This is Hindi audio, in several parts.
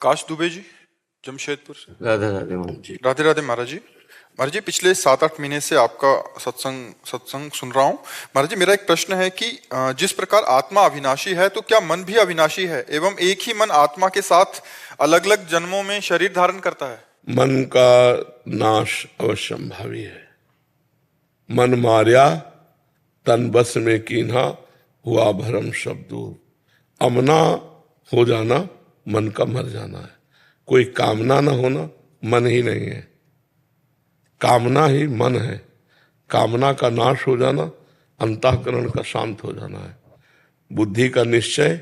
काश दुबे जी, जमशेदपुर से। राधे राधे महाराज जी। राधे राधे महाराज जी। महाराज जी, पिछले 7-8 महीने से आपका सत्संग सुन रहा हूँ। महाराज जी, मेरा एक प्रश्न है कि जिस प्रकार आत्मा अविनाशी है, तो क्या मन भी अविनाशी है एवं एक ही मन आत्मा के साथ अलग अलग जन्मों में शरीर धारण करता है? मन का नाश अवश्यंभावी है। मन मार्या तन बस में कीन्हा, हुआ भरम शब्दो। अमना हो जाना मन का मर जाना है। कोई कामना ना होना मन ही नहीं है, कामना ही मन है। कामना का नाश हो जाना अंतःकरण का शांत हो जाना है। बुद्धि का निश्चय,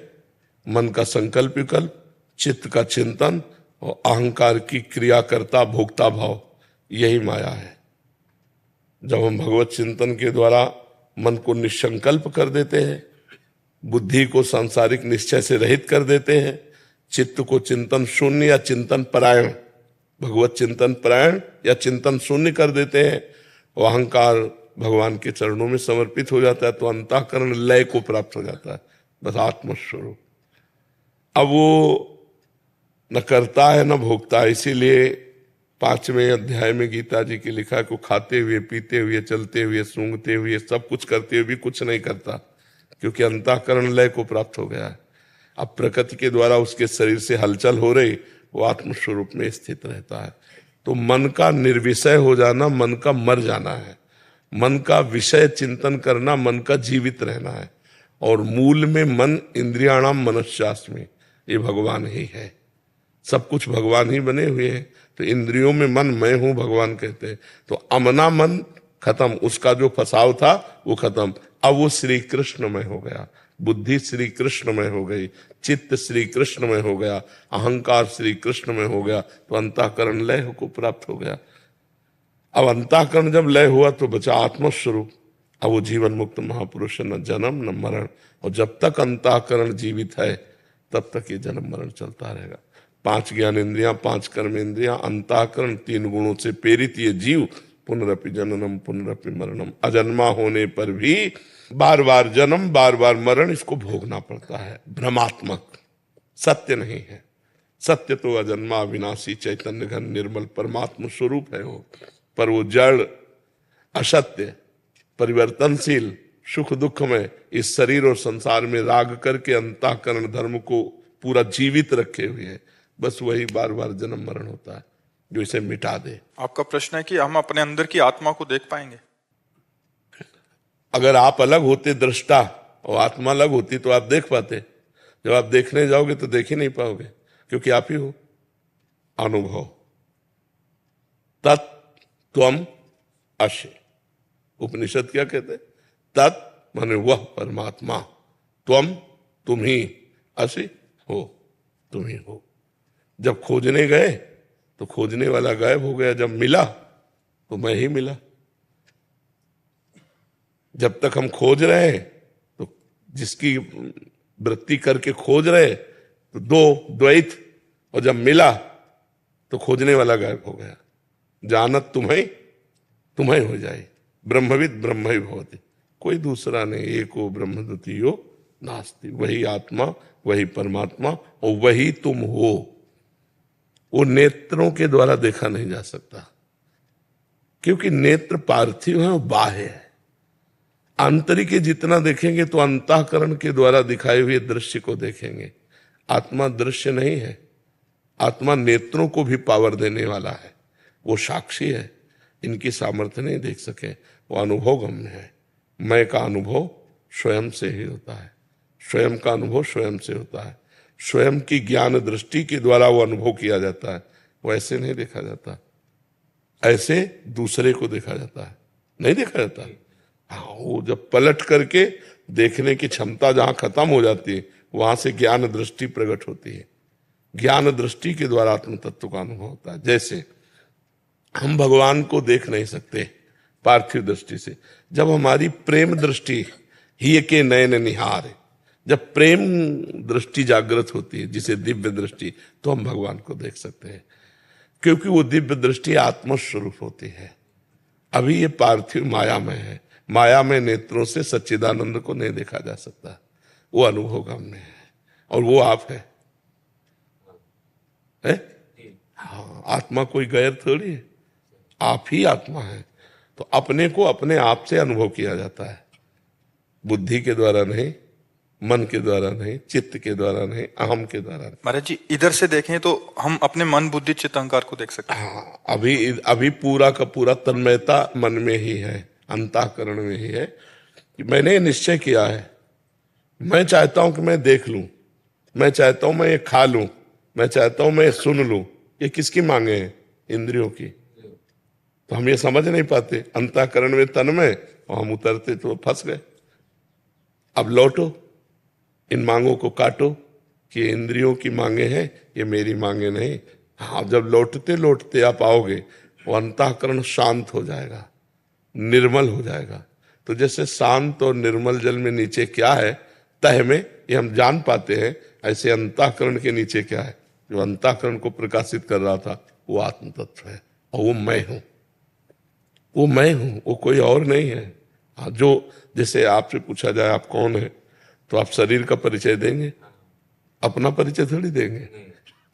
मन का संकल्प विकल्प, चित्त का चिंतन और अहंकार की क्रियाकर्ता भोक्ता भाव, यही माया है। जब हम भगवत चिंतन के द्वारा मन को निसंकल्प कर देते हैं, बुद्धि को सांसारिक निश्चय से रहित कर देते हैं, चित्त को चिंतन शून्य या चिंतन परायण, भगवत चिंतन परायण या चिंतन शून्य कर देते हैं, और अहंकार भगवान के चरणों में समर्पित हो जाता है, तो अंतःकरण लय को प्राप्त हो जाता है, बस आत्मस्वरूप। अब वो न करता है न भोगता है। इसीलिए 5वें अध्याय में गीता जी की लिखा है कि खाते हुए, पीते हुए, चलते हुए, सूंघते हुए, सब कुछ करते हुए भी कुछ नहीं करता, क्योंकि अंतःकरण लय को प्राप्त हो गया है। अब प्रकृति के द्वारा उसके शरीर से हलचल हो रही, वो आत्मस्वरूप में स्थित रहता है। तो मन का निर्विषय हो जाना मन का मर जाना है। मन का विषय चिंतन करना मन का जीवित रहना है। और मूल में मन इंद्रियाणाम मनश्चास्मि, ये भगवान ही है। सब कुछ भगवान ही बने हुए हैं। तो इंद्रियों में मन मैं हूं भगवान कहते हैं। तो अमना मन खत्म, उसका जो फसाव था वो खत्म। अब वो श्री कृष्ण में हो गया, बुद्धि श्री कृष्ण में हो गई, चित्त श्री कृष्ण में हो गया, अहंकार श्री कृष्ण में हो गया, तो अंतःकरण लय को प्राप्त हो गया। अब अंतःकरण जब लय हुआ तो बचा आत्मस्वरूप। अब वो जीवन मुक्त महापुरुष, न जन्म न मरण। और जब तक अंतःकरण जीवित है तब तक ये जन्म मरण चलता रहेगा। 5 ज्ञान इंद्रियां, 5 कर्म इंद्रियां, अंतःकरण, 3 गुणों से प्रेरित ये जीव पुनरपि जननम पुनरपि मरणम, अजन्मा होने पर भी बार बार जन्म बार बार मरण इसको भोगना पड़ता है। भ्रमात्मक, सत्य नहीं है। सत्य तो अजन्मा अविनाशी चैतन्य घन निर्मल परमात्म स्वरूप है वो, पर वो जड़ असत्य परिवर्तनशील सुख दुख में इस शरीर और संसार में राग करके अंतःकरण धर्म को पूरा जीवित रखे हुए है। बस वही बार बार जन्म मरण होता है जो इसे मिटा दे। आपका प्रश्न है कि हम अपने अंदर की आत्मा को देख पाएंगे? अगर आप अलग होते दृष्टा और आत्मा अलग होती तो आप देख पाते। जब आप देखने जाओगे तो देख ही नहीं पाओगे, क्योंकि आप ही हो। अनुभव तत्त्वम असि, उपनिषद क्या कहते हैं? तत् माने वह परमात्मा, त्वम तुम ही, असि हो, तुम ही हो। जब खोजने गए तो खोजने वाला गायब हो गया, जब मिला तो मैं ही मिला। जब तक हम खोज रहे हैं तो जिसकी वृत्ति करके खोज रहे तो दो द्वैत, और जब मिला तो खोजने वाला गायब हो गया। जानत तुम्हें तुम्हें हो जाए, ब्रह्मविद ब्रह्म ही भवति, कोई दूसरा नहीं। एको ब्रह्म द्वितीयो नास्ति, वही आत्मा वही परमात्मा और वही तुम हो। वो नेत्रों के द्वारा देखा नहीं जा सकता, क्योंकि नेत्र पार्थिव है और बाह्य है। आंतरिक जितना देखेंगे तो अंतःकरण के द्वारा दिखाए हुए दृश्य को देखेंगे। आत्मा दृश्य नहीं है। आत्मा नेत्रों को भी पावर देने वाला है, वो साक्षी है। इनकी सामर्थ्य नहीं देख सके, वो अनुभव गम्य है। मैं का अनुभव स्वयं से ही होता है, स्वयं का अनुभव स्वयं से होता है। स्वयं की ज्ञान दृष्टि के द्वारा वो अनुभव किया जाता है, वो ऐसे नहीं देखा जाता। ऐसे दूसरे को देखा जाता है, नहीं देखा जाता। हाँ, वो जब पलट करके देखने की क्षमता जहां खत्म हो जाती है, वहां से ज्ञान दृष्टि प्रकट होती है। ज्ञान दृष्टि के द्वारा आत्म तत्व का अनुभव होता है। जैसे हम भगवान को देख नहीं सकते पार्थिव दृष्टि से, जब हमारी प्रेम दृष्टि ही के नयन निहार, जब प्रेम दृष्टि जागृत होती है, जिसे दिव्य दृष्टि, तो हम भगवान को देख सकते हैं, क्योंकि वो दिव्य दृष्टि आत्मस्वरूप होती है। अभी ये पार्थिव माया में है। माया में नेत्रों से सच्चिदानंद को नहीं देखा जा सकता, वो अनुभव गम्य है, और वो आप है। है? हाँ, आत्मा कोई गैर थोड़ी है, आप ही आत्मा है। तो अपने को अपने आप से अनुभव किया जाता है, बुद्धि के द्वारा नहीं, मन के द्वारा नहीं, चित्त के द्वारा नहीं, अहम के द्वारा नहीं। महाराज जी इधर से देखें तो हम अपने मन बुद्धि चित्त अहंकार को देख सकते हैं। हाँ, अभी पूरा का पूरा तन्मयता मन में ही है, अंतःकरण में ही है कि मैंने ये निश्चय किया है, मैं चाहता हूं कि मैं देख लूं, मैं चाहता हूं मैं ये खा लूं, मैं चाहता हूं मैं ये सुन लूं। ये किसकी मांगे हैं? इंद्रियों की। तो हम ये समझ नहीं पाते, अंतःकरण में तन्मय, और हम उतरते तो फंस गए। अब लौटो, इन मांगों को काटो कि ये इंद्रियों की मांगे हैं, ये मेरी मांगे नहीं। हाँ, जब लौटते लौटते आप आओगे, वो अंतःकरण शांत हो जाएगा, निर्मल हो जाएगा। तो जैसे शांत और निर्मल जल में नीचे क्या है, तह में, ये हम जान पाते हैं, ऐसे अंतःकरण के नीचे क्या है, जो अंतःकरण को प्रकाशित कर रहा था, वो आत्म तत्व है, और वो मैं हूं, वो मैं हूं, वो कोई और नहीं है। हाँ, जो जैसे आपसे पूछा जाए आप कौन है, तो आप शरीर का परिचय देंगे, अपना परिचय थोड़ी देंगे।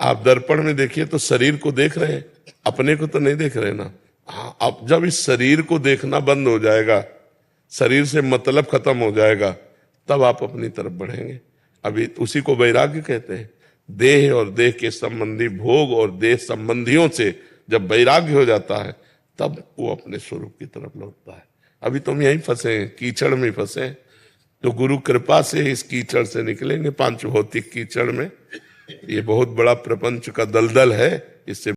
आप दर्पण में देखिए तो शरीर को देख रहे हैं, अपने को तो नहीं देख रहे ना। हाँ, अब जब इस शरीर को देखना बंद हो जाएगा, शरीर से मतलब खत्म हो जाएगा, तब आप अपनी तरफ बढ़ेंगे। अभी उसी को वैराग्य कहते हैं। देह और देह के संबंधी भोग और देह संबंधियों से जब वैराग्य हो जाता है, तब वो अपने स्वरूप की तरफ लौटता है। अभी तुम यहीं फंसे हैं, कीचड़ में फंसे। तो गुरु कृपा से इस कीचड़ से निकलेंगे, पांच भौतिक कीचड़ में। ये बहुत बड़ा प्रपंच का दलदल है, इससे